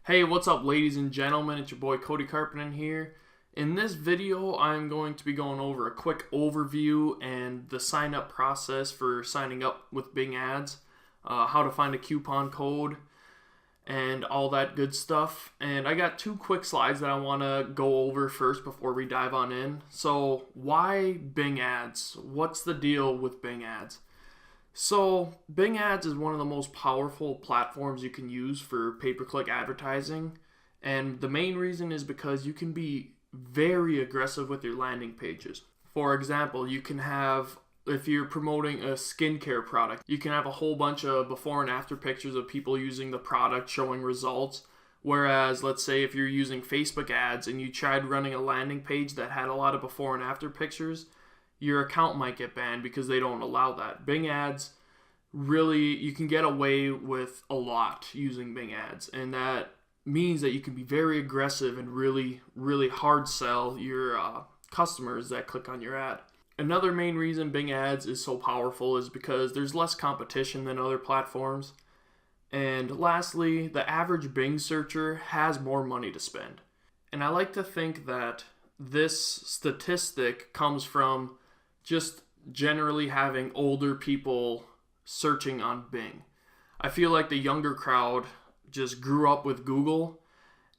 Hey, what's up ladies and gentlemen, it's your boy Cody Carpenter here. In this video, I'm going to be going over a quick overview and the sign up process for signing up with Bing Ads, how to find a coupon code, and all that good stuff. And I got two quick slides that I want to go over first before we dive on in. So why Bing Ads? What's the deal with Bing Ads? So Bing Ads is one of the most powerful platforms you can use for pay-per-click advertising, and the main reason is because you can be very aggressive with your landing pages. For example, you can have, if you're promoting a skincare product, you can have a whole bunch of before and after pictures of people using the product showing results. Whereas, let's say if you're using Facebook ads and you tried running a landing page that had a lot of before and after pictures, your account might get banned because they don't allow that. Bing Ads, really, you can get away with a lot using Bing Ads, and that means that you can be very aggressive and really hard sell your customers that click on your ad. Another main reason Bing Ads is so powerful is because there's less competition than other platforms. And lastly, the average Bing searcher has more money to spend. And I like to think that this statistic comes from just generally having older people searching on Bing. I feel like the younger crowd just grew up with Google,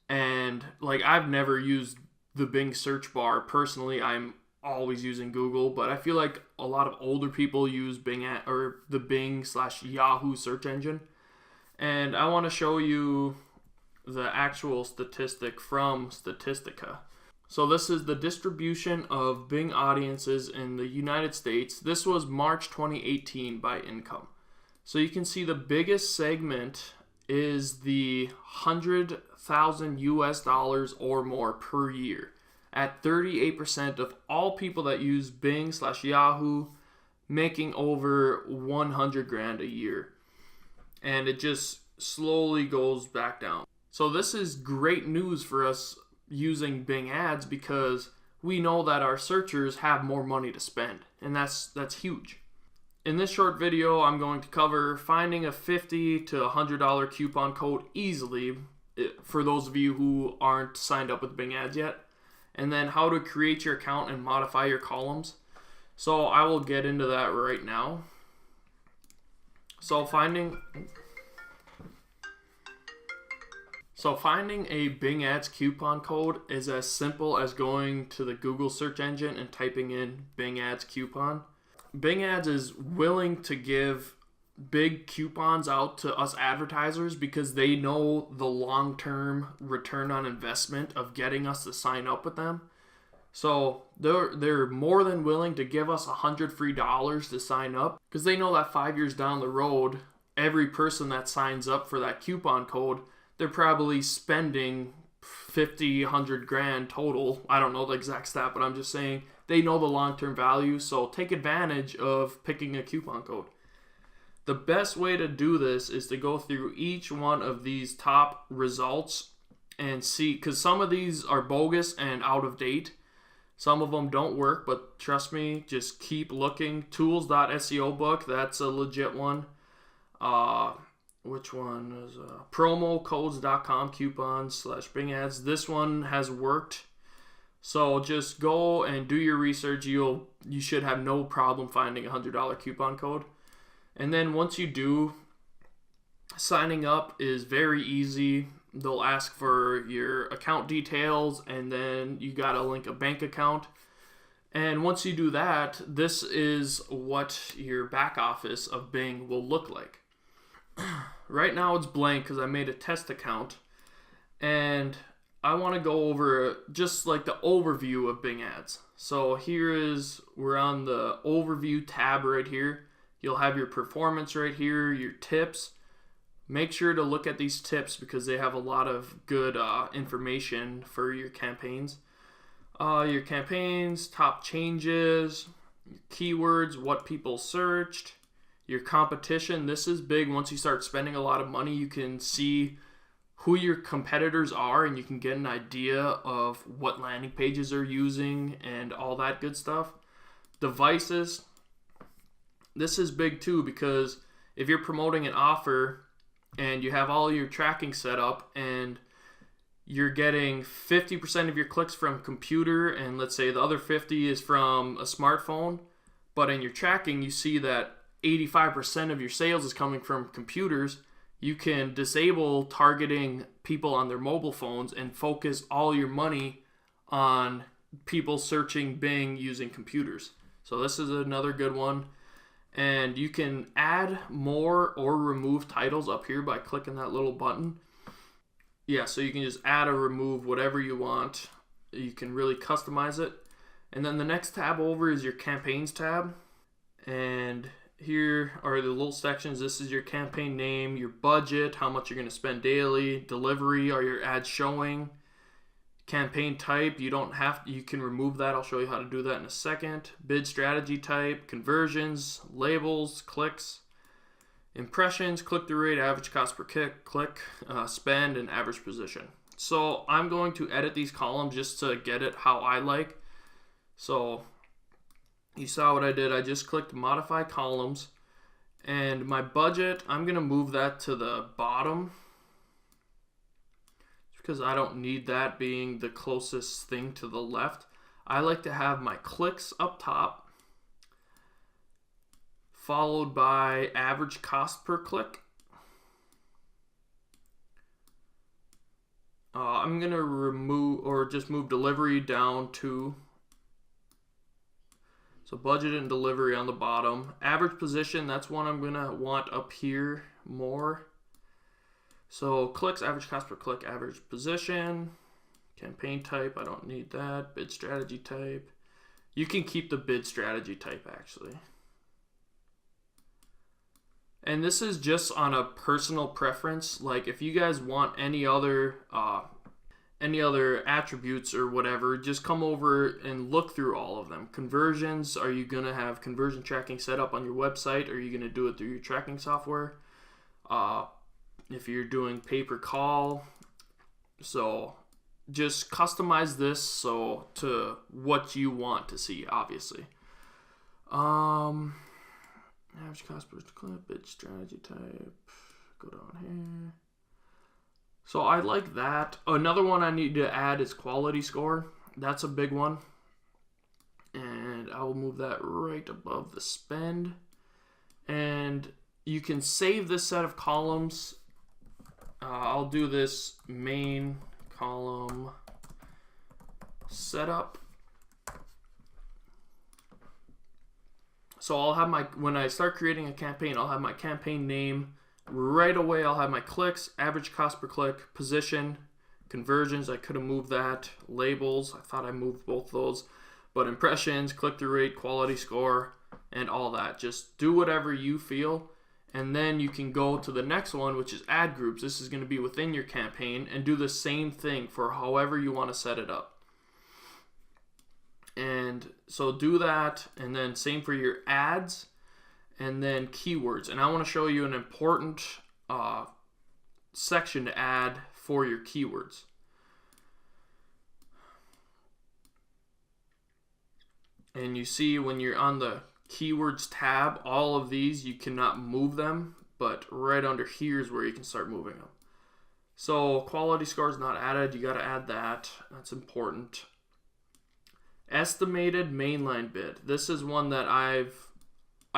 and like I've never used the Bing search bar personally. I'm always using Google, but I feel like a lot of older people use Bing or the Bing/Yahoo search engine. And I want to show you the actual statistic from Statistica. So this is the distribution of Bing audiences in the United States. This was March 2018 by income. So you can see the biggest segment is the $100,000 or more per year, at 38% of all people that use Bing/Yahoo, making over 100 grand a year. And it just slowly goes back down. So this is great news for us using Bing Ads, because we know that our searchers have more money to spend, and that's huge. In this short video, I'm going to cover finding a $50 to $100 coupon code easily for those of you who aren't signed up with Bing Ads yet, and then how to create your account and modify your columns. So I will get into that right now. So finding a Bing Ads coupon code is as simple as going to the Google search engine and typing in Bing Ads coupon. Bing Ads is willing to give big coupons out to us advertisers because they know the long-term return on investment of getting us to sign up with them. So they're more than willing to give us $100 free to sign up, because they know that 5 years down the road, every person that signs up for that coupon code, they're probably spending 50, 100 grand total. I don't know the exact stat, but I'm just saying they know the long-term value, so take advantage of picking a coupon code. The best way to do this is to go through each one of these top results and see, because some of these are bogus and out of date. Some of them don't work, but trust me, just keep looking. Tools.seo book, that's a legit one. Which one is promocodes.com coupons/Bing Ads. This one has worked. So just go and do your research. You should have no problem finding a $100 coupon code. And then once you do, signing up is very easy. They'll ask for your account details, and then you gotta link a bank account. And once you do that, this is what your back office of Bing will look like. Right now it's blank because I made a test account, and I want to go over just like the overview of Bing Ads. So we're on the overview tab right here. You'll have your performance right here, your tips. Make sure to look at these tips because they have a lot of good information for your campaigns. Your campaigns, top changes, your keywords, what people searched, your competition. This is big. Once you start spending a lot of money, you can see who your competitors are, and you can get an idea of what landing pages they're using and all that good stuff. Devices. This is big too, because if you're promoting an offer and you have all your tracking set up and you're getting 50% of your clicks from computer, and let's say the other 50 is from a smartphone, but in your tracking you see that 85% of your sales is coming from computers, you can disable targeting people on their mobile phones and focus all your money on people searching Bing using computers. So this is another good one. And you can add more or remove titles up here by clicking that little button. Yeah, so you can just add or remove whatever you want. You can really customize it. And then the next tab over is your campaigns tab. And here are the little sections. This is your campaign name, your budget, how much you're going to spend daily, delivery, are your ads showing, campaign type, you can remove that. I'll show you how to do that in a second. Bid strategy type, conversions, labels, clicks, impressions, click-through rate, average cost per click, spend, and average position. So I'm going to edit these columns just to get it how I like. So you saw what I did. I just clicked modify columns, and my budget, I'm going to move that to the bottom because I don't need that being the closest thing to the left. I like to have my clicks up top, followed by average cost per click. I'm going to remove or just move delivery down to, so budget and delivery on the bottom. Average position, that's one I'm going to want up here more. So clicks, average cost per click, average position, campaign type, I don't need that. Bid strategy type. You can keep the bid strategy type actually. And this is just on a personal preference. Like if you guys want any other attributes or whatever, just come over and look through all of them. Conversions, are you going to have conversion tracking set up on your website, or are you going to do it through your tracking software? If you're doing pay-per-call, so just customize this so to what you want to see, obviously. Average cost per click, bid strategy type, go down here. So I like that. Another one I need to add is quality score. That's a big one. And I will move that right above the spend. And you can save this set of columns. I'll do this main column setup. So I'll have when I start creating a campaign, I'll have my campaign name. Right away, I'll have my clicks, average cost per click, position, conversions. I could have moved that. Labels, I thought I moved both those. But impressions, click-through rate, quality score, and all that. Just do whatever you feel. And then you can go to the next one, which is ad groups. This is going to be within your campaign, and do the same thing for however you want to set it up. And so do that, and then same for your ads, and then keywords. And I want to show you an important section to add for your keywords. And you see when you're on the keywords tab, all of these, you cannot move them, but right under here is where you can start moving them. So quality score is not added. You got to add that. That's important. Estimated mainline bid. This is one that I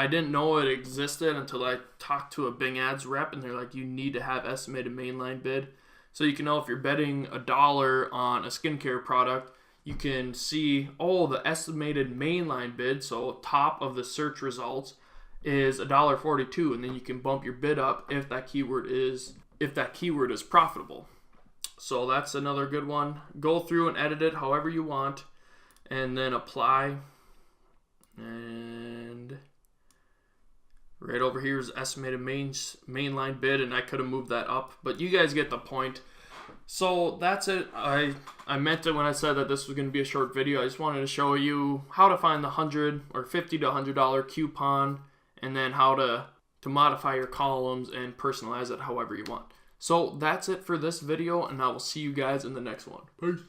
didn't know it existed until I talked to a Bing Ads rep, and they're like, you need to have estimated mainline bid. So you can know if you're betting $1 on a skincare product, you can see, oh, the estimated mainline bid, so top of the search results, is $1.42, and then you can bump your bid up if that keyword is profitable. So that's another good one. Go through and edit it however you want, and then apply. And right over here is estimated mainline bid, and I could have moved that up, but you guys get the point. So that's it. I meant it when I said that this was going to be a short video. I just wanted to show you how to find the $100 or $50 to $100 coupon, and then how to modify your columns and personalize it however you want. So that's it for this video, and I will see you guys in the next one. Peace.